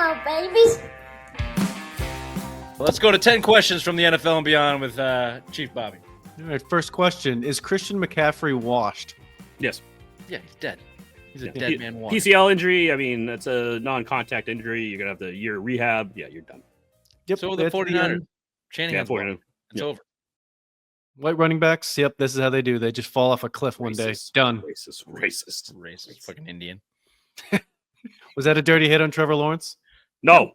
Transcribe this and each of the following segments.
NFL, baby. Let's go to 10 questions from the NFL and beyond with Chief Bobby. All right, first question. Is Christian McCaffrey washed? Yes. Yeah, he's dead. He's a dead man walking. PCL injury, I mean, that's a non-contact injury. You're going to have the year rehab. Yeah, you're done. Yep. So the 49ers. Shanahan's 49ers. It's over. White running backs. Yep, this is how they do. They just fall off a cliff one day. Done. Racist. Fucking Indian. Was that a dirty hit on Trevor Lawrence? No.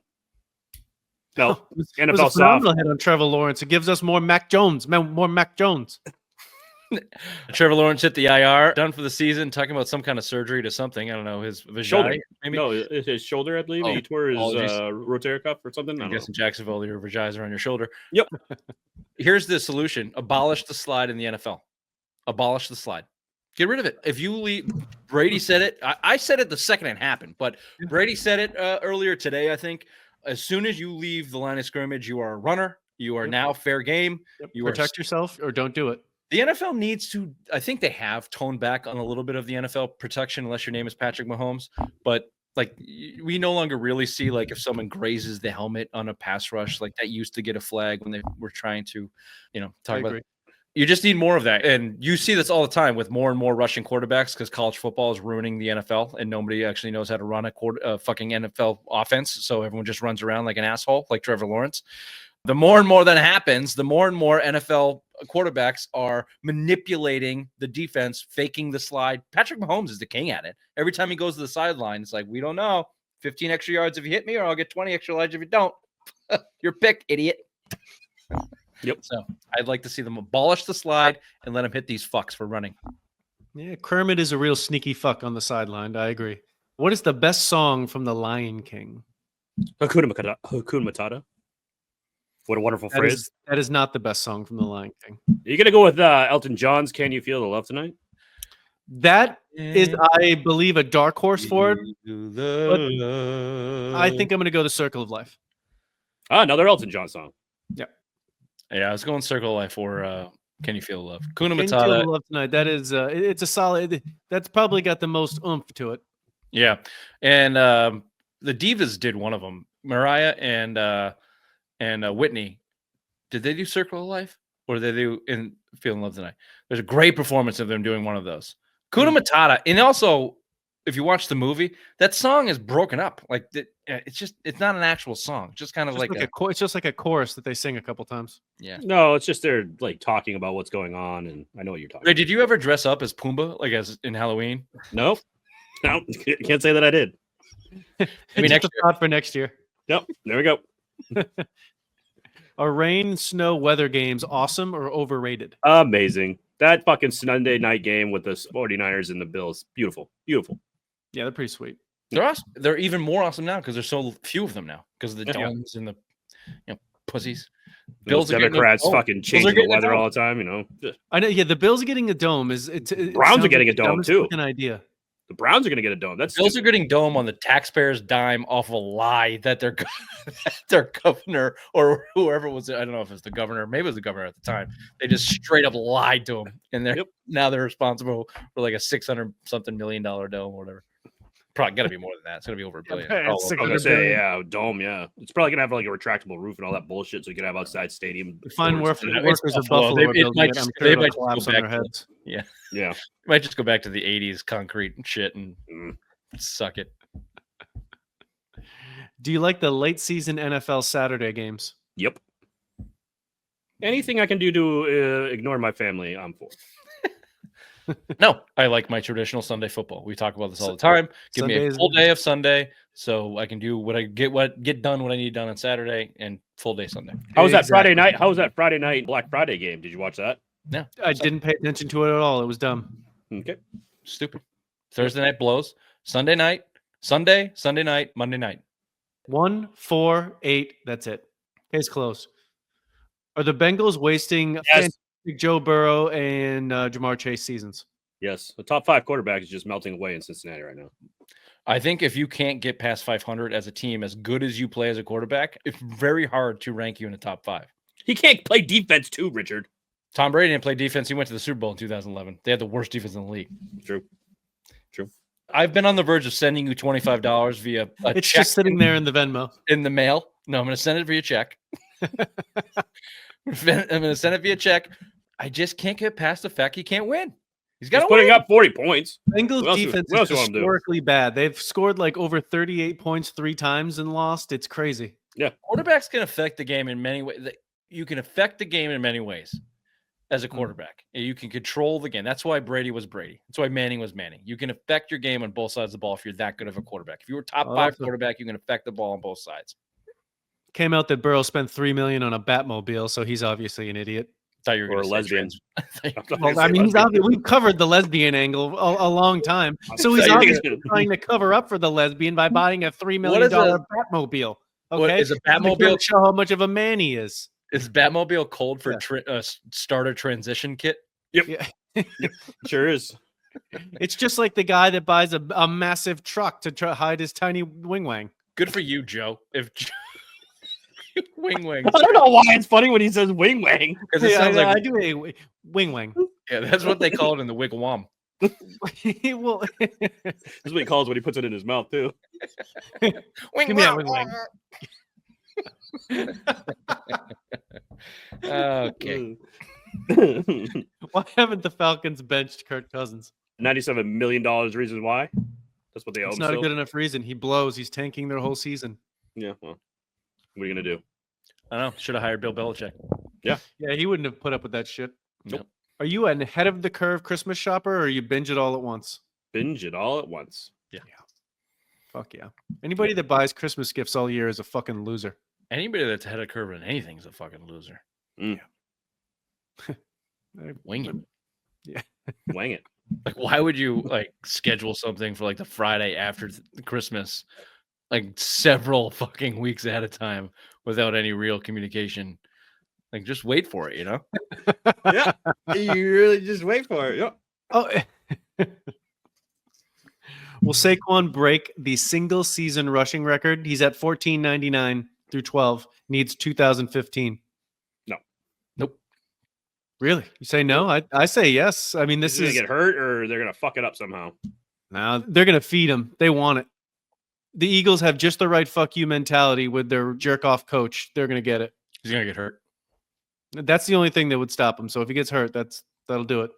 It was NFL a soft. phenomenal hit on Trevor Lawrence. It gives us more Mac Jones. More Mac Jones. Trevor Lawrence hit the IR, done for the season, talking about some kind of surgery to something. I don't know, his Shoulder. maybe? No, it's his shoulder, I believe. He tore his rotator cuff or something. I guess in Jacksonville, your vaginas are on your shoulder. Yep. Here's the solution. Abolish the slide in the NFL. Abolish the slide. Get rid of it. If you leave, Brady said it. I said it the second it happened, but Brady said it earlier today, I think. As soon as you leave the line of scrimmage, you are a runner. You are now fair game. You protect yourself or don't do it. The NFL needs to, I think they have toned back on a little bit of the NFL protection, unless your name is Patrick Mahomes. But like, we no longer really see like if someone grazes the helmet on a pass rush, like that used to get a flag when they were trying to, talk about it. You just need more of that. And you see this all the time with more and more rushing quarterbacks because college football is ruining the NFL and nobody actually knows how to run a fucking NFL offense. So everyone just runs around like an asshole, like Trevor Lawrence. The more and more that happens, the more and more NFL quarterbacks are manipulating the defense, faking the slide. Patrick Mahomes is the king at it. Every time he goes to the sideline, it's like, we don't know. 15 extra yards if you hit me, or I'll get 20 extra yards if you don't. Your pick, idiot. Yep. So I'd like to see them abolish the slide and let him hit these fucks for running. Yeah, Kermit is a real sneaky fuck on the sideline. I agree. What is the best song from The Lion King? Hakuna Matata. What a wonderful phrase. That is not the best song from The Lion King. Are you going to go with Elton John's Can You Feel the Love Tonight? That is, I believe, a dark horse for it. But I think I'm going to go The Circle of Life. Another Elton John song. Yeah. Yeah, I was going Circle of Life or Can You Feel the Love? Hakuna Matata. Can You Feel the Love Tonight. That is, it's a solid, that's probably got the most oomph to it. Yeah. And the Divas did one of them. Mariah and Whitney, did they do Circle of Life or did they do in Feeling Love Tonight? There's a great performance of them doing one of those. Hakuna Matata. And also, if you watch the movie, that song is broken up. Like it's not an actual song. It's just kind of it's just like a chorus that they sing a couple times. Yeah. No, it's just they're like talking about what's going on, and I know what you're talking about. Did you ever dress up as Pumbaa, like as in Halloween? No, can't say that I did. I mean, next thought for next year. Yep, there we go. Are rain, snow, weather games awesome or overrated? Amazing. That fucking Sunday night game with the 49ers and the Bills. Beautiful. Beautiful. Yeah, they're pretty sweet. They're awesome. They're even more awesome now because there's so few of them now because of the domes and the pussies. Bills Democrats fucking changing the weather all the time, I know. Yeah, the Bills are getting a dome. Browns are getting a dome too. An idea. The Browns are going to get a dome. Bills are getting dome on the taxpayers' dime off of a lie that their governor or whoever was it. I don't know if it's the governor. Maybe it was the governor at the time. They just straight up lied to him, and now they're responsible for like a $600-something million dome or whatever. Probably got to be more than that. It's going to be over $1 billion. I was going to say, dome, yeah. It's probably going to have like a retractable roof and all that bullshit so you can have outside stadium. Fine workers of Buffalo. They might just collapse on their heads. Yeah. Yeah. Might just go back to the 80s concrete and shit and suck it. Do you like the late season NFL Saturday games? Yep. Anything I can do to ignore my family, I'm for. No, I like my traditional Sunday football. We talk about this all the time. Give me a full day of Sunday so I can do get done what I need done on Saturday and full day Sunday. How was that Friday night? How was that Friday night Black Friday game? Did you watch that? No. I didn't pay attention to it at all. It was dumb. Okay. Stupid. Thursday night blows. Sunday night, Sunday night, Monday night. 1, 4, 8. That's it. Case closed. Are the Bengals wasting Joe Burrow and Jamar Chase seasons? Yes. The top 5 quarterback is just melting away in Cincinnati right now. I think if you can't get past 500 as a team, as good as you play as a quarterback, it's very hard to rank you in the top 5. He can't play defense too, Richard. Tom Brady didn't play defense. He went to the Super Bowl in 2011. They had the worst defense in the league. True. I've been on the verge of sending you $25 via a It's check just sitting there in the Venmo. in the mail. No, I'm going to send it via check. I'm going to send it via check. I just can't get past the fact he can't win. He's got He's to putting win. up 40 points. Bengals defense what else is you want him to do? historically bad. They've scored like over 38 points 3 times and lost. It's crazy. Quarterbacks can affect the game in many ways. You can affect the game in many ways as a quarterback. You can control the game. That's why Brady was Brady. That's why Manning was Manning. You can affect your game on both sides of the ball if you're that good of a quarterback. If you were top 5 quarterback, you can affect the ball on both sides. Came out that Burrow spent $3 million on a Batmobile, so he's obviously an idiot. Thought you were Or going a lesbian. Well, I mean, we've covered the lesbian angle a long time. So he's obviously trying to cover up for the lesbian by buying a $3 million Batmobile. Okay, is a Batmobile to show how much of a man he is? Is Batmobile cold for starter transition kit? Yep. Yeah. Sure is. It's just like the guy that buys a massive truck to hide his tiny wing. Good for you, Joe. If wing. I don't know why it's funny when he says wing wang. Because it sounds like I do a wing. Yeah, that's what they call it in the wigwam. Well, This is what he calls when he puts it in his mouth too. give me that wing. Okay. Why haven't the Falcons benched Kirk Cousins? $97 million reasons why. That's what they owe him. It's not a good enough reason. He blows. He's tanking their whole season. Yeah, well, what are you going to do? I don't know. Should have hired Bill Belichick. Yeah, he wouldn't have put up with that shit. Nope. Are you an ahead of the curve Christmas shopper, or you binge it all at once? Binge it all at once. Yeah. Fuck yeah. Anybody that buys Christmas gifts all year is a fucking loser. Anybody that's ahead of curve in anything is a fucking loser. Mm. Wing it. Yeah. Wang it. Like, why would you schedule something for the Friday after Christmas, several fucking weeks ahead of time without any real communication? Just wait for it, Yeah. You really just wait for it. Yep. Oh. Will Saquon break the single season rushing record? He's at 1499 through 12. Needs 2015. No. Nope. Really? You say no? I say yes. I mean, this is going to get hurt or they're going to fuck it up somehow. No, they're going to feed him. They want it. The Eagles have just the right fuck you mentality with their jerk off coach. They're going to get it. He's going to get hurt. That's the only thing that would stop him. So if he gets hurt, that'll do it.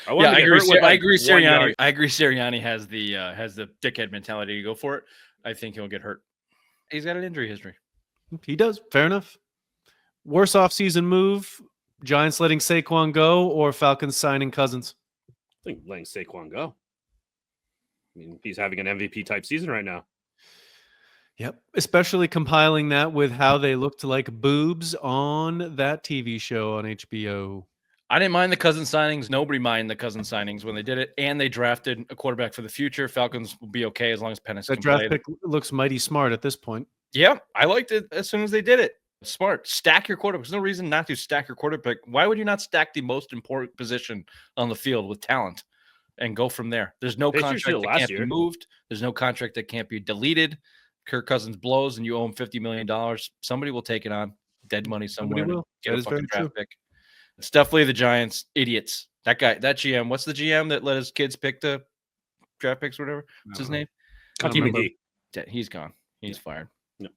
I agree. I agree. Sirianni has the dickhead mentality to go for it. I think he'll get hurt. He's got an injury history. He does. Fair enough. Worst offseason move: Giants letting Saquon go, or Falcons signing Cousins? I think letting Saquon go. I mean, he's having an MVP type season right now. Yep. Especially compiling that with how they looked like boobs on that TV show on HBO. I didn't mind the Cousins signings. Nobody minded the Cousins signings when they did it, and they drafted a quarterback for the future. Falcons will be okay as long as Pennis can play. That draft pick looks mighty smart at this point. Yeah, I liked it as soon as they did it. Smart. Stack your quarterback. There's no reason not to stack your quarterback. Why would you not stack the most important position on the field with talent and go from there? There's no contract that can't be moved. There's no contract that can't be deleted. Kirk Cousins blows and you owe him $50 million. Somebody will take it on. Dead money somewhere. Will. Get a fucking draft pick. It's definitely the Giants. Idiots. That guy, that GM. What's the GM that let his kids pick the draft picks or whatever? What's his name? TBD. He's gone. He's fired. No.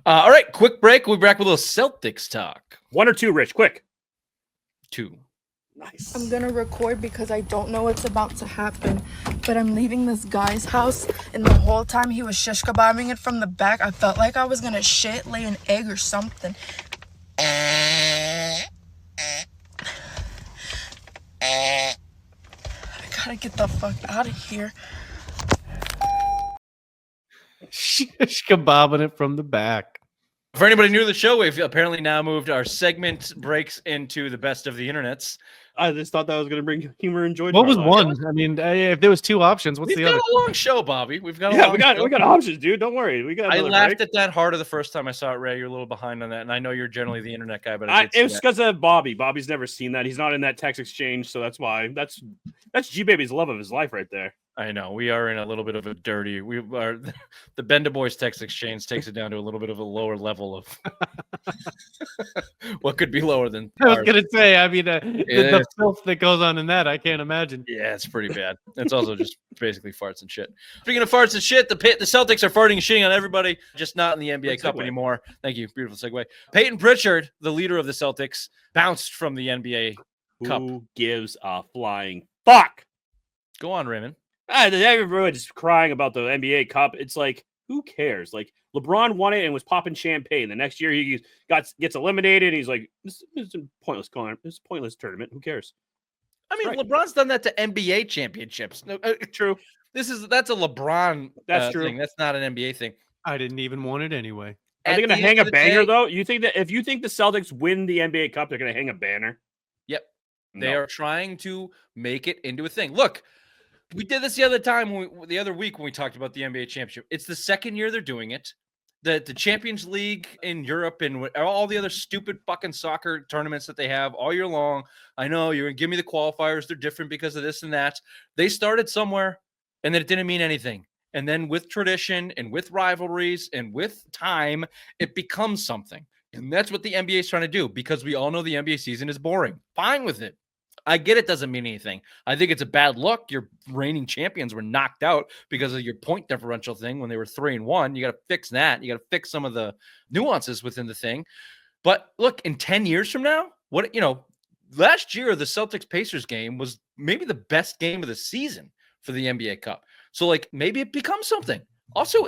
All right, quick break. We'll be back with a little Celtics talk. 1 or 2, Rich, quick. 2. Nice. I'm gonna record because I don't know what's about to happen, but I'm leaving this guy's house, and the whole time he was shish kebabbing it from the back, I felt like I was gonna shit, lay an egg or something. I gotta get the fuck out of here. Shish kebabbing it from the back. For anybody new to the show, we've apparently now moved our segment breaks into the best of the internets. I just thought that was going to bring humor and joy. What was one? I mean, if there was 2 options, what's the other? We've got a long show, Bobby. We've got we got options, dude. Don't worry. We got. I laughed at that harder the first time I saw it, Ray. You're a little behind on that, and I know you're generally the internet guy, but it was because of Bobby. Bobby's never seen that. He's not in that text exchange, so that's why. That's G Baby's love of his life right there. I know we are in a little bit of a dirty. We are the Bender Boys text exchange takes it down to a little bit of a lower level of what could be lower than. I was ours. gonna say, I mean, the is. filth that goes on in that, I can't imagine. Yeah, it's pretty bad. It's also just basically farts and shit. Speaking of farts and shit, the Celtics are farting and shitting on everybody, just not in the NBA Good Cup segue. anymore. Thank you. Beautiful segue. Payton Pritchard, the leader of the Celtics, bounced from the NBA Cup. Who gives a flying fuck? Go on, Raymond. Everyone's crying about the NBA Cup. It's like, who cares? Like, LeBron won it and was popping champagne. The next year he gets eliminated. He's like, this is a pointless tournament. Who cares? I mean, Right. LeBron's done that to NBA championships. No, True. That's a LeBron That's true. thing. That's not an NBA thing. I didn't even want it anyway. Are At they going to the hang end a of the banger, day- though? You think that if you think the Celtics win the NBA Cup, they're going to hang a banner? Yep. They No. are trying to make it into a thing. Look, we did this the other week when we talked about the NBA championship. It's the second year they're doing it. The Champions League in Europe and all the other stupid fucking soccer tournaments that they have all year long. I know you're going to give me the qualifiers. They're different because of this and that. They started somewhere and then it didn't mean anything. And then with tradition and with rivalries and with time, it becomes something. And that's what the NBA is trying to do because we all know the NBA season is boring. Fine with it. I get it doesn't mean anything. I think it's a bad look. Your reigning champions were knocked out because of your point differential thing when they were 3-1. You got to fix that. You got to fix some of the nuances within the thing. But look, in 10 years from now, last year the Celtics Pacers game was maybe the best game of the season for the NBA Cup. So like maybe it becomes something. Also,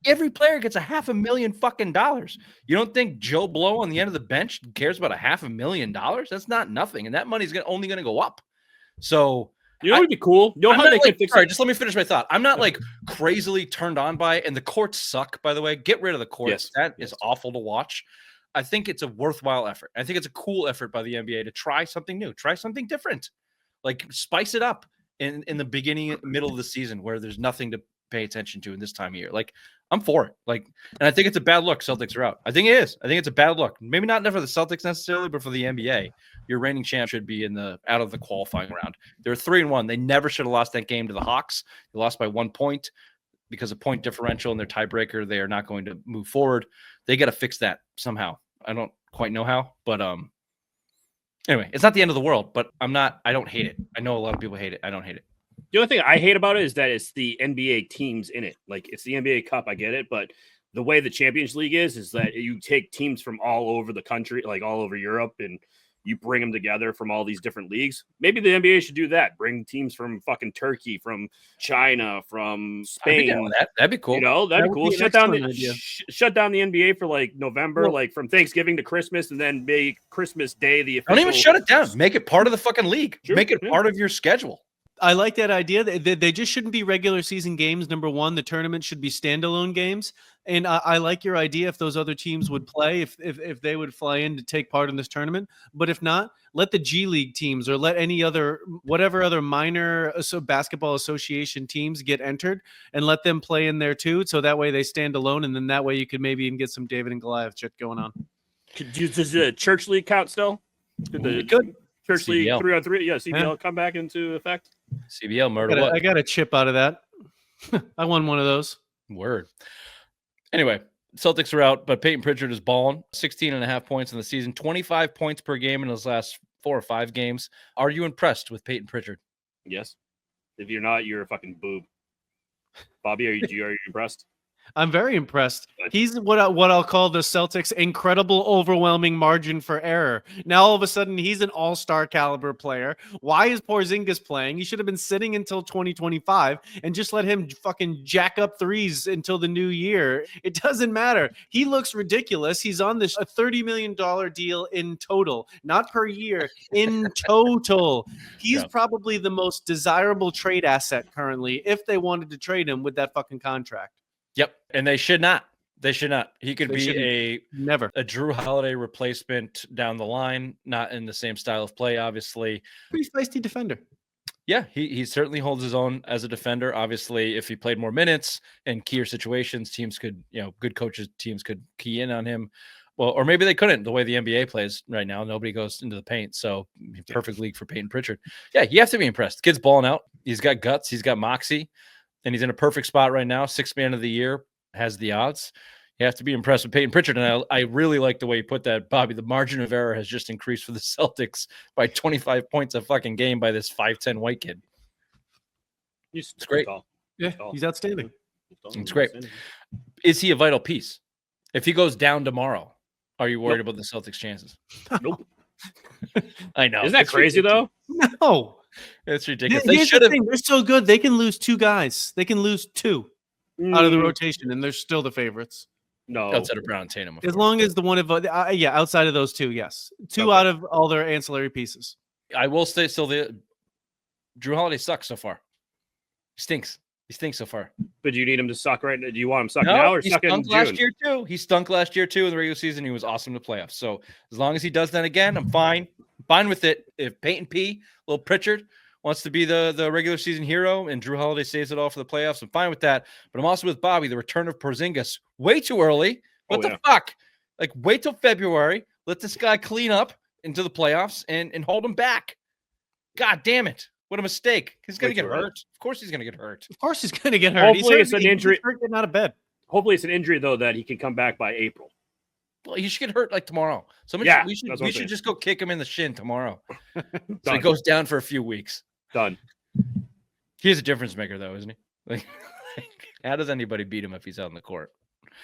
every player gets $500,000 fucking dollars. You don't think Joe Blow on the end of the bench cares about $500,000? That's not nothing, and that money's only going to go up. So You know what would be cool? You know how they could fix sorry, it? just let me finish my thought. I'm not like crazily turned on by it, and the courts suck, by the way. Get rid of the courts. Yes. That is awful to watch. I think it's a worthwhile effort. I think it's a cool effort by the NBA to try something new, try something different. Like spice it up in the beginning, middle of the season where there's nothing to pay attention to in this time of year. Like I'm for it. Like, and I think it's a bad look. Celtics are out. I think it is. I think it's a bad look. Maybe not for the Celtics necessarily, but for the NBA. Your reigning champ should be out of the qualifying round. They're 3-1. They never should have lost that game to the Hawks. They lost by 1 point because of point differential and their tiebreaker. They are not going to move forward. They got to fix that somehow. I don't quite know how, but anyway, it's not the end of the world. But I don't hate it. I know a lot of people hate it. I don't hate it. The only thing I hate about it is that it's the NBA teams in it. Like it's the NBA Cup, I get it, but the way the Champions League is that you take teams from all over the country, like all over Europe, and you bring them together from all these different leagues. Maybe the NBA should do that. Bring teams from fucking Turkey, from China, from Spain. That'd be cool. You know, that'd be cool. be an Shut down the NBA for like November, like from Thanksgiving to Christmas, and then make Christmas Day the official. Don't even shut it down. Make it part of the fucking league. Sure, Make it yeah. part of your schedule. I like that idea. They just shouldn't be regular season games. Number one, the tournament should be standalone games. And I like your idea if those other teams would play, if they would fly in to take part in this tournament. But if not, let the G League teams or let any other, whatever other minor basketball association teams get entered and let them play in there too. So that way they stand alone. And then that way you could maybe even get some David and Goliath shit going on. Does the church league count still? Good. Church league CBL. 3-on-3? Yeah, CBL come back into effect. CBL murder. I got a chip out of that. I won one of those. Word. Anyway, Celtics are out, but Payton Pritchard is balling. 16.5 points in the season, 25 points per game in his last 4 or 5 games. Are you impressed with Payton Pritchard? Yes. If you're not, you're a fucking boob. Bobby, are you impressed? I'm very impressed. Good. He's what I'll call the Celtics' incredible, overwhelming margin for error. Now, all of a sudden, he's an all-star caliber player. Why is Porzingis playing? He should have been sitting until 2025 and just let him fucking jack up threes until the new year. It doesn't matter. He looks ridiculous. He's on this a $30 million deal in total, not per year, in total. He's probably the most desirable trade asset currently if they wanted to trade him with that fucking contract. Yep. And they should not. They should not. He could be never a Drew Holiday replacement down the line, not in the same style of play, obviously. pretty feisty defender. Yeah, he certainly holds his own as a defender. Obviously, if he played more minutes in keyer situations, teams could, good coaches, teams could key in on him. Well, or maybe they couldn't. The way the NBA plays right now, nobody goes into the paint. So perfect league for Payton Pritchard. Yeah, you have to be impressed. The kid's balling out. He's got guts. He's got moxie, and he's in a perfect spot right now. 6th man of the year has the odds. You have to be impressed with Payton Pritchard, and I really like the way you put that, Bobby. The margin of error has just increased for the Celtics by 25 points a fucking game by this 5'10" white kid. It's great. Tall. Yeah, he's outstanding. It's great. Is he a vital piece? If he goes down tomorrow, are you worried about the Celtics' chances? Nope. I know. Isn't that crazy, though? No. It's ridiculous. Here's the thing. They're so good. They can lose 2 guys. They can lose 2 out of the rotation, and they're still the favorites. No. Outside of Brown and Tatum. As long as the one of outside of those 2, yes. 2 out of all their ancillary pieces. I will say still Drew Holiday sucks so far. He stinks. He stinks so far. But do you need him to suck right now? Do you want him suck now or suck in June? Last year too. He stunk last year too in the regular season. He was awesome in the playoffs. So as long as he does that again, I'm fine. Fine with it. If Payton little Pritchard wants to be the regular season hero and Drew Holiday saves it all for the playoffs, I'm fine with that. But I'm also with Bobby. The return of Porzingis way too early. What the fuck? Like, wait till February. Let this guy clean up into the playoffs and hold him back. God damn it. What a mistake. He's going to get hurt. Of course he's going to get hurt. Of course he's going to get hurt. Hopefully it's an injury. He's hurt getting out of bed. Hopefully it's an injury, though, that he can come back by April. Well, he should get hurt like tomorrow. We should just go kick him in the shin tomorrow. So he goes down for a few weeks. Done. He's a difference maker, though, isn't he? Like, how does anybody beat him if he's out on the court?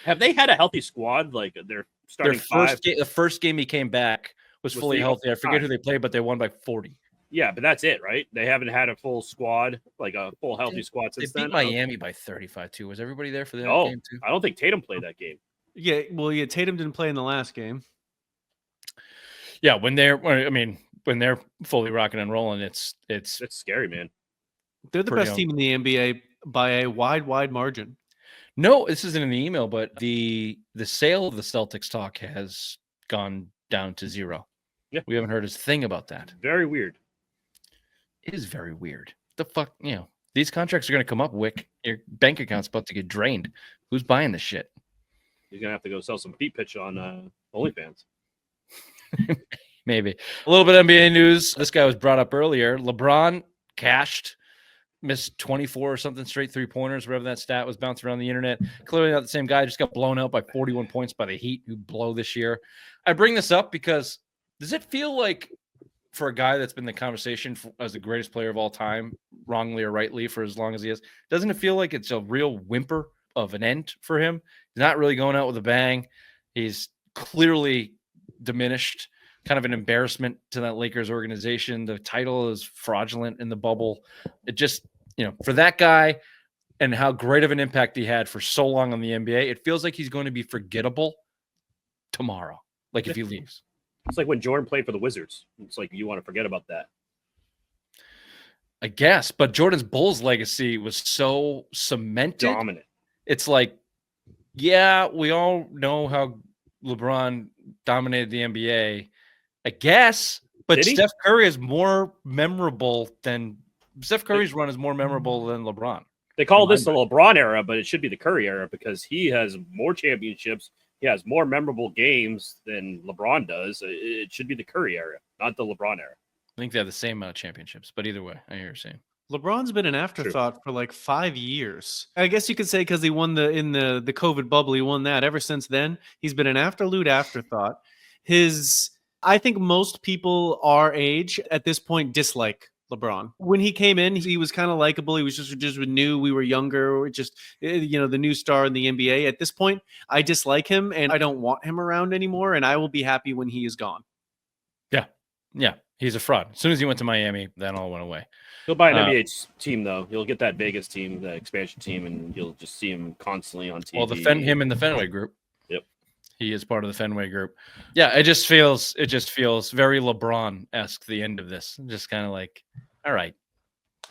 Have they had a healthy squad? Like they're starting the first game he came back was fully healthy. I forget who they played, but they won by 40. Yeah, but that's it, right? They haven't had a full squad, like a full healthy squad since then. They beat Miami by 35 too. Was everybody there for that game too? I don't think Tatum played that game. Yeah, well, Tatum didn't play in the last game. Yeah, when they're fully rocking and rolling, it's scary, man. They're the best team in the NBA by a wide margin. No, this isn't in the email, but the sale of the Celtics talk has gone down to 0. Yeah, we haven't heard a thing about that. Very weird. It is very weird. The fuck, these contracts are going to come up, Wick. Your bank account's about to get drained. Who's buying this shit? He's going to have to go sell some feet pitch on OnlyFans. Maybe. A little bit of NBA news. This guy was brought up earlier. LeBron cashed, missed 24 or something straight 3-pointers, whatever that stat was bouncing around the internet. Clearly not the same guy. Just got blown out by 41 points by the Heat, who blow this year. I bring this up because does it feel like, for a guy that's been the conversation as the greatest player of all time, wrongly or rightly, for as long as he is, doesn't it feel like it's a real whimper of an end for him? He's not really going out with a bang. He's clearly diminished, kind of an embarrassment to that Lakers organization. The title is fraudulent in the bubble. It just, for that guy and how great of an impact he had for so long on the NBA, it feels like he's going to be forgettable tomorrow, like if he leaves. It's like when Jordan played for the Wizards. It's like you want to forget about that. I guess, but Jordan's Bulls legacy was so cemented. Dominant. It's like, yeah, we all know how LeBron dominated the NBA, I guess, but Steph Curry is more memorable than Steph Curry's run is more memorable than LeBron. They call this the LeBron era, but it should be the Curry era because he has more championships. He has more memorable games than LeBron does. It should be the Curry era, not the LeBron era. I think they have the same amount of championships, but either way, I hear you're saying. LeBron's been an afterthought for like 5 years. I guess you could say because he won in the COVID bubble, he won that. Ever since then, he's been an absolute afterthought. I think most people our age at this point dislike LeBron. When he came in, he was kind of likable. He was just new. We were younger. Just, the new star in the NBA. At this point, I dislike him and I don't want him around anymore. And I will be happy when he is gone. Yeah. Yeah. He's a fraud. As soon as he went to Miami, that all went away. He'll buy an NBA team, though. You'll get that Vegas team, the expansion team, and you'll just see him constantly on TV. Well, him in the Fenway group. Yep. He is part of the Fenway group. Yeah, it just feels very LeBron-esque, the end of this. Just kind of like, all right,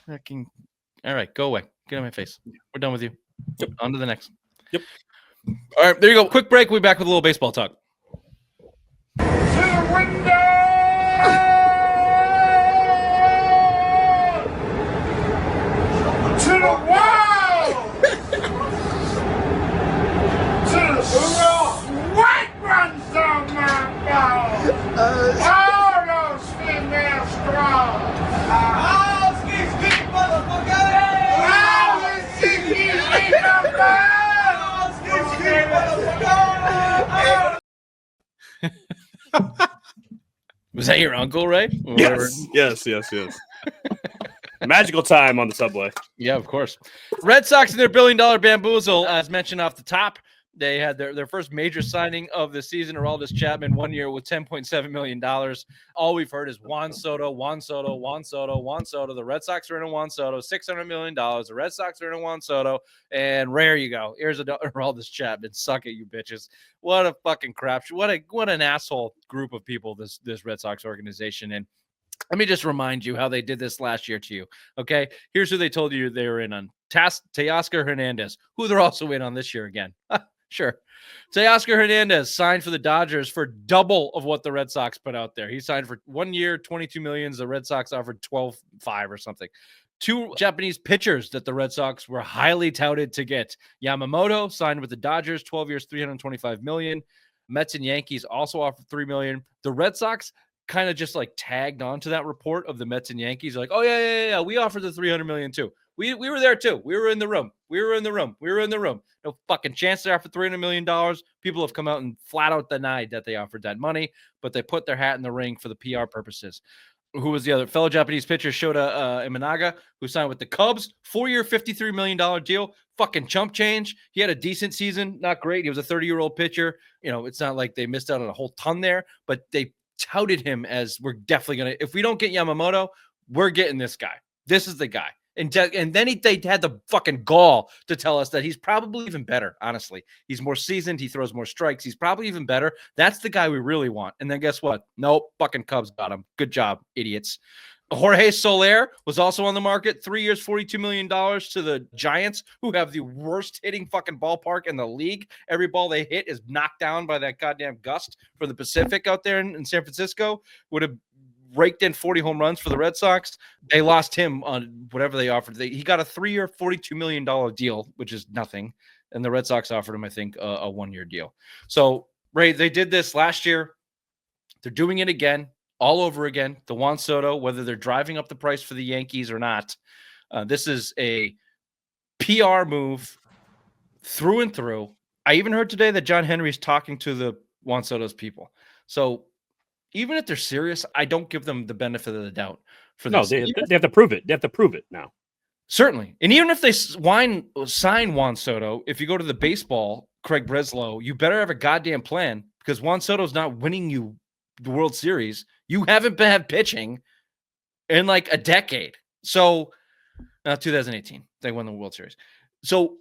go away. Get out of my face. We're done with you. Yep. On to the next. Yep. All right, there you go. Quick break. We'll be back with a little baseball talk. To the window! To the wall! To the sweat runs down my balls! All those female straws! All these motherfuckers! Was that your uncle, Ray? Or whatever? Yes. Magical time on the subway. Yeah, of course. Red Sox and their $1 billion bamboozle, as mentioned off the top. They had their first major signing of the season, Aroldis Chapman, 1 year with $10.7 million. All we've heard is Juan Soto. The Red Sox are in a Juan Soto, $600 million. The Red Sox are in a Juan Soto. And there you go. Here's Aroldis Chapman. Suck it, you bitches. What a fucking crap. What an asshole group of people this Red Sox organization. And let me just remind you how they did this last year to you. Okay, here's who they told you they were in on. Teoscar Hernandez, who they're also in on this year again. Sure. Teoscar Hernandez signed for the Dodgers for double of what the Red Sox put out there. He signed for 1 year, $22 million. The Red Sox offered 12.5 or something. 2 Japanese pitchers that the Red Sox were highly touted to get. Yamamoto signed with the Dodgers, 12 years, $325 million. Mets and Yankees also offered $3 million. The Red Sox kind of just like tagged onto that report of the Mets and Yankees, like, oh yeah, we offered the $300 million too. We were there too. We were in the room. No fucking chance they offered $300 million. People have come out and flat out denied that they offered that money, but they put their hat in the ring for the PR purposes. Who was the other fellow Japanese pitcher? Shota Imanaga, who signed with the Cubs, 4-year, $53 million deal. Fucking chump change. He had a decent season, not great. He was a 30-year-old pitcher. You know, it's not like they missed out on a whole ton there, but they touted him as, we're definitely going to, if we don't get Yamamoto, we're getting this guy. This is the guy. And then they had the fucking gall to tell us that he's probably even better, honestly. He's more seasoned. He throws more strikes. He's probably even better. That's the guy we really want. And then guess what? Nope, fucking Cubs got him. Good job, idiots. Jorge Soler was also on the market. 3 years, $42 million to the Giants, who have the worst hitting fucking ballpark in the league. Every ball they hit is knocked down by that goddamn gust from the Pacific out there in San Francisco. Would have raked in 40 home runs for the Red Sox. They lost him on whatever they offered. He got a 3-year, $42 million deal, which is nothing. And the Red Sox offered him, I think, a 1-year deal. So, Ray, they did this last year. They're doing it again, all over again. The Juan Soto, whether they're driving up the price for the Yankees or not, this is a PR move through and through. I even heard today that John Henry's talking to the Juan Soto's people. So, even if they're serious, I don't give them the benefit of the doubt for this. No, they have to prove it. They have to prove it now. Certainly. And even if they sign Juan Soto, if you go to the baseball, Craig Breslow, you better have a goddamn plan, because Juan Soto's not winning you the World Series. You haven't been pitching in like a decade. So, 2018, they won the World Series. So,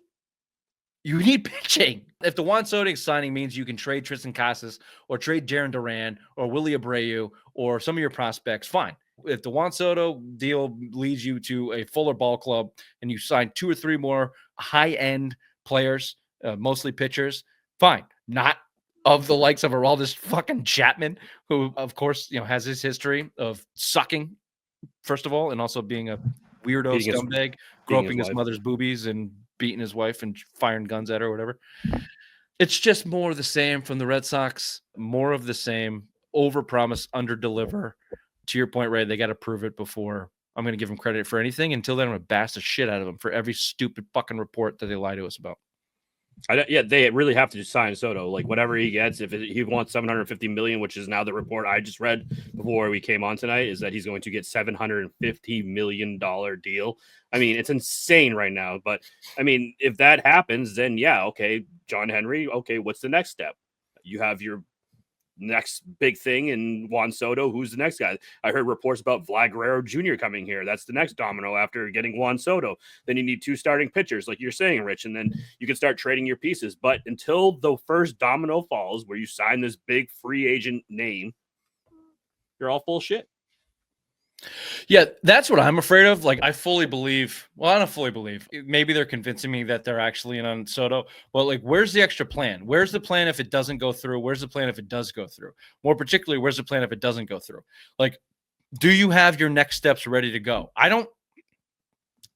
you need pitching. If the Juan Soto signing means you can trade Tristan Casas or trade Jarren Duran or Willie Abreu or some of your prospects, fine. If the Juan Soto deal leads you to a fuller ball club and you sign 2 or 3 more high-end players, mostly pitchers, fine. Not of the likes of Aroldis fucking Chapman, who, of course, has his history of sucking, first of all, and also being a weirdo scumbag, groping his mother's boobies and beating his wife and firing guns at her or whatever. It's just more of the same from the Red Sox, more of the same, overpromise, underdeliver. To your point, Ray, they got to prove it before I'm going to give them credit for anything. Until then, I'm going to bash the shit out of them for every stupid fucking report that they lie to us about. They really have to just sign Soto. Like, whatever he gets, if he wants $750 million, which is now the report I just read before we came on tonight, is that he's going to get $750 million deal. I mean, it's insane right now. But I mean, if that happens, then yeah, okay, John Henry. Okay, what's the next step? You have your next big thing in Juan Soto. Who's the next guy? I heard reports about Vlad Guerrero Jr. coming here. That's the next domino after getting Juan Soto. Then you need 2 starting pitchers, like you're saying, Rich, and then you can start trading your pieces. But until the first domino falls, where you sign this big free agent name, you're all full shit. Yeah, that's what I'm afraid of. Like, I fully believe. Well, I don't fully believe. Maybe they're convincing me that they're actually in on Soto. But like, where's the extra plan? Where's the plan if it doesn't go through? Where's the plan if it does go through? More particularly, where's the plan if it doesn't go through? Like, do you have your next steps ready to go? I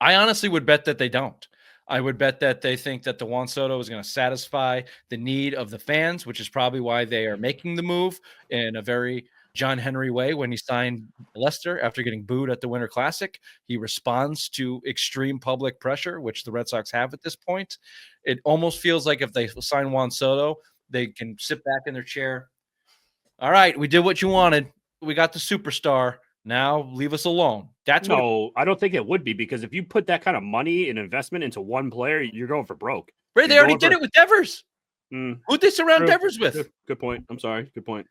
honestly would bet that they don't. I would bet that they think that the Juan Soto is going to satisfy the need of the fans, which is probably why they are making the move in a very John Henry way. When he signed Lester after getting booed at the Winter Classic, he responds to extreme public pressure, which the Red Sox have at this point. It almost feels like if they sign Juan Soto, They can sit back in their chair. All right, we did what you wanted. We got the superstar. Now leave us alone. That's what. No, I don't think it would be, because if you put that kind of money and investment into one player, you're going for broke. Right, they You're already going did for- it with Devers. Who'd they surround True. Devers with? Good point. I'm sorry. Good point.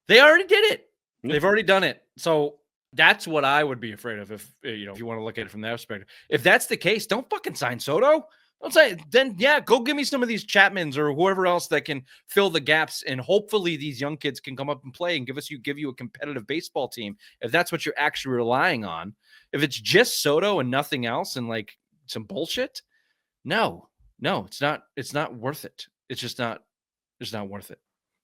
They already did it. Yep. They've already done it. So that's what I would be afraid of if you want to look at it from that perspective. If that's the case, don't fucking sign Soto. Don't say then. Yeah, go give me some of these Chapmans or whoever else that can fill the gaps, and hopefully these young kids can come up and play and give you a competitive baseball team. If that's what you're actually relying on, if it's just Soto and nothing else and like some bullshit, no, it's not. It's not worth it. It's just not. It's not worth it.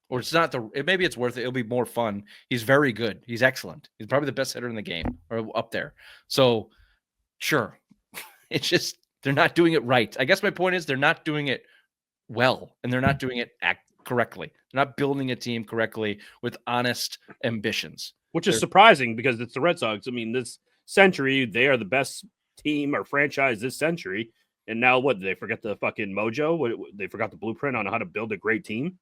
Or it's not maybe it's worth it. It'll be more fun. He's very good. He's excellent. He's probably the best hitter in the game or up there. So sure. It's just they're not doing it right. I guess my point is they're not doing it well, and they're not doing it correctly. They're not building a team correctly with honest ambitions. Which is surprising because it's the Red Sox. I mean, this century, they are the best team or franchise this century. And now what? Did they forget the fucking mojo? They forgot the blueprint on how to build a great team?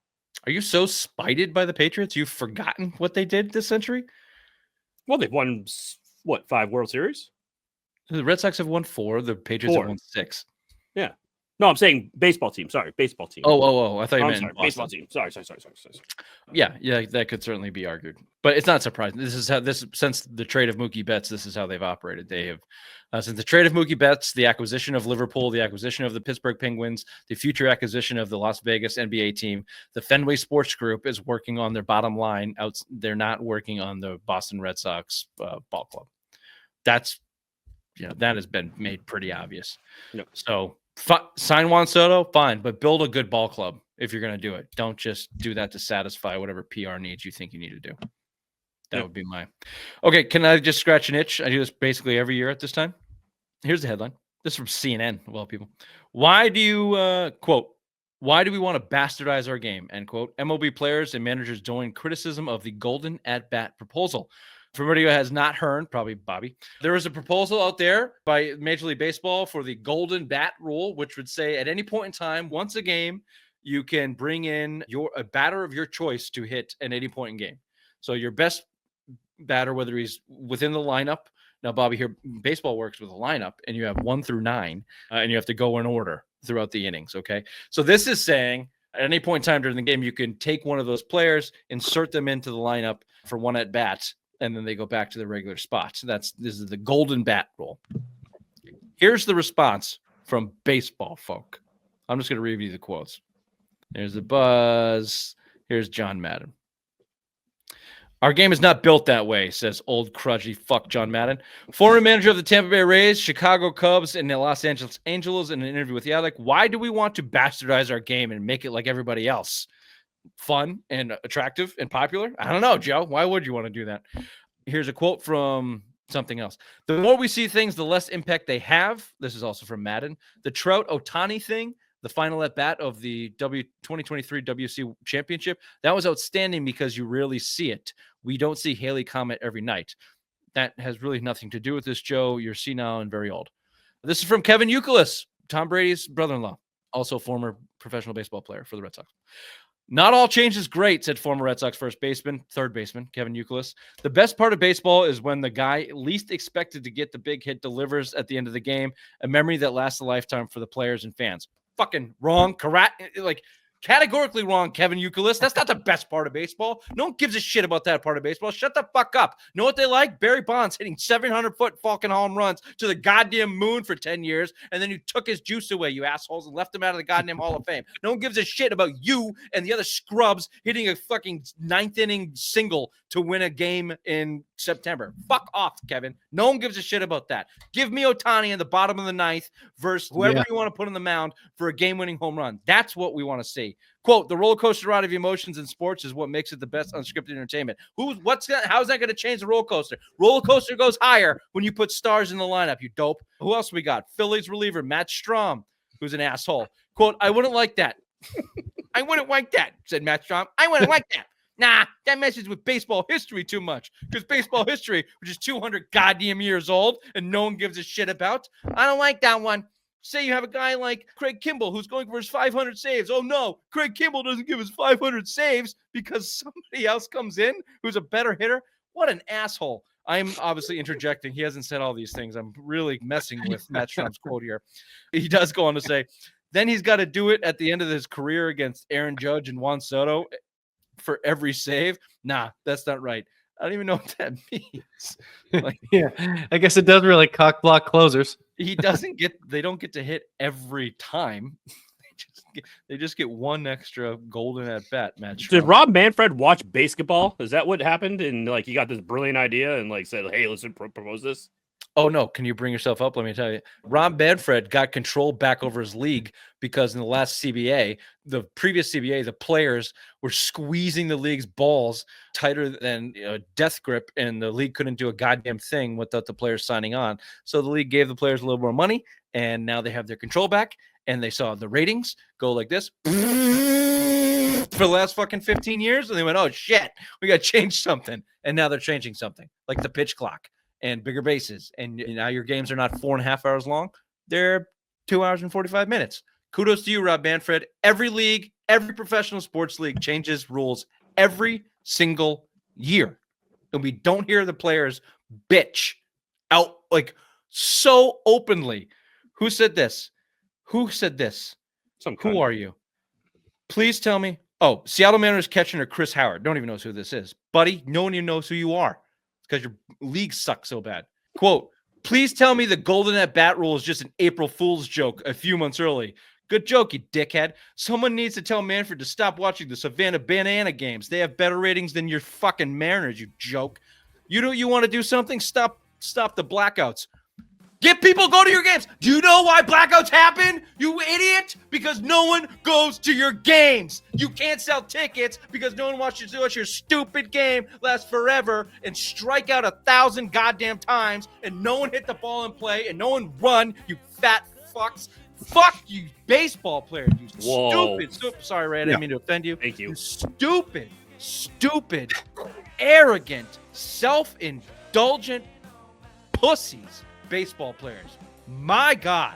Are you so spited by the Patriots? You've forgotten what they did this century? Well, they've won, 5 World Series? The Red Sox have won 4. The Patriots 4. have won 6. Yeah. No, I'm saying baseball team. Sorry, baseball team. Oh. I thought you I'm meant sorry, baseball team. Sorry. Yeah, that could certainly be argued, but it's not surprising. This is how since the trade of Mookie Betts, this is how they've operated. They have since the trade of Mookie Betts, the acquisition of Liverpool, the acquisition of the Pittsburgh Penguins, the future acquisition of the Las Vegas NBA team. The Fenway Sports Group is working on their bottom line. They're not working on the Boston Red Sox ball club. That's that has been made pretty obvious. Yep. So sign Juan Soto, fine, but build a good ball club if you're going to do it. Don't just do that to satisfy whatever PR needs you think you need to do. That would be my. Okay, can I just scratch an itch? I do this basically every year at this time. Here's the headline. This is from CNN, of all people. Why do you, quote, why do we want to bastardize our game, end quote. MLB players and managers join criticism of the golden at-bat proposal. For anybody who has not heard, probably Bobby, there is a proposal out there by Major League Baseball for the golden bat rule, which would say at any point in time, once a game, you can bring in a batter of your choice to hit at any point in game. So your best batter, whether he's within the lineup. Now, Bobby, here baseball works with a lineup, and you have 1 through 9, and you have to go in order throughout the innings. Okay, so this is saying at any point in time during the game, you can take one of those players, insert them into the lineup for one at bat, and then they go back to the regular spots. This is the golden bat rule. Here's the response from baseball folk. I'm just going to read you the quotes. There's the buzz. Here's John Madden. Our game is not built that way, says old crudgy fuck John Madden. Former manager of the Tampa Bay Rays, Chicago Cubs, and the Los Angeles Angels in an interview with The Athletic. Why do we want to bastardize our game and make it like everybody else? Fun and attractive and popular? I don't know, Joe. Why would you want to do that? Here's a quote from something else. The more we see things, the less impact they have. This is also from Madden. The Trout-Ohtani thing, the final at bat of the 2023 WC Championship, that was outstanding because you rarely see it. We don't see Haley Comet every night. That has really nothing to do with this, Joe. You're senile and very old. This is from Kevin Youkilis, Tom Brady's brother-in-law, also former professional baseball player for the Red Sox. Not all change is great, said former Red Sox third baseman, Kevin Youkilis. The best part of baseball is when the guy least expected to get the big hit delivers at the end of the game, a memory that lasts a lifetime for the players and fans. Fucking wrong, correct, categorically wrong, Kevin Youkilis. That's not the best part of baseball. No one gives a shit about that part of baseball. Shut the fuck up. Know what they like? Barry Bonds hitting 700-foot fucking home runs to the goddamn moon for 10 years, and then you took his juice away, you assholes, and left him out of the goddamn Hall of Fame. No one gives a shit about you and the other scrubs hitting a fucking 9th-inning single to win a game in September. Fuck off, Kevin. No one gives a shit about that. Give me Ohtani in the bottom of the 9th versus whoever you want to put on the mound for a game-winning home run. That's what we want to see. Quote, the roller coaster ride of emotions in sports is what makes it the best unscripted entertainment. How's that going to change the roller coaster? Roller coaster goes higher when you put stars in the lineup, you dope. Who else we got? Phillies reliever Matt Strahm, who's an asshole. Quote, I wouldn't like that. I wouldn't like that, said Matt Strahm. I wouldn't like that. Nah, that messes with baseball history too much. Because baseball history, which is 200 goddamn years old and no one gives a shit about. I don't like that one. Say you have a guy like Craig Kimball who's going for his 500 saves. Oh no, Craig Kimball doesn't give his 500 saves because somebody else comes in who's a better hitter. What an asshole. I'm obviously interjecting. He hasn't said all these things. I'm really messing with Matt Strom's quote here. He does go on to say, then he's got to do it at the end of his career against Aaron Judge and Juan Soto for every save. Nah, that's not right. I don't even know what that means. Like, Yeah, I guess it does really cock block closers. they don't get to hit every time. They just get one extra golden at bat, Matt. Did Rob Manfred watch basketball? Is that what happened? And like he got this brilliant idea and like said, "Hey, let's propose this." Oh no, can you bring yourself up? Let me tell you. Rob Manfred got control back over his league because in the last CBA, the previous CBA, the players were squeezing the league's balls tighter than death grip, and the league couldn't do a goddamn thing without the players signing on. So the league gave the players a little more money, and now they have their control back, and they saw the ratings go like this for the last fucking 15 years, and they went, oh shit, we got to change something. And now they're changing something, like the pitch clock and bigger bases. And now your games are not 4.5 hours long. They're 2 hours and 45 minutes. Kudos to you, Rob Manfred. Every league, every professional sports league changes rules every single year. And we don't hear the players bitch out like so openly. Who said this? Who said this? Who are you? Please tell me. Oh, Seattle Mariners catcher Chris Howard. Don't even know who this is. Buddy, no one even knows who you are because your league sucks so bad. Quote, please tell me the golden at bat rule is just an April Fool's joke a few months early. Good joke, you dickhead. Someone needs to tell Manfred to stop watching the Savannah Banana games. They have better ratings than your fucking Mariners, you joke. You know you want to do something? Stop the blackouts. Get people go to your games. Do you know why blackouts happen, you idiot? Because no one goes to your games. You can't sell tickets because no one wants you to watch your stupid game last forever and strike out 1,000 goddamn times and no one hit the ball in play and no one run, you fat fucks. Fuck you, baseball player. You stupid. Sorry, Ray, I didn't mean to offend you. Thank you. Stupid, arrogant, self-indulgent pussies. Baseball players. My God.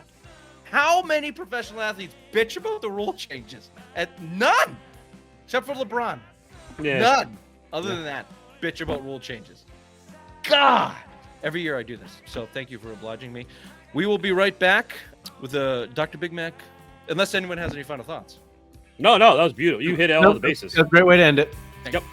How many professional athletes bitch about the rule changes? None. Except for LeBron. Yeah. None. Other than that, bitch about rule changes. God. Every year I do this. So thank you for obliging me. We will be right back with Dr. Big Mac. Unless anyone has any final thoughts. No, that was beautiful. You hit all the bases. That's a great way to end it. Yep.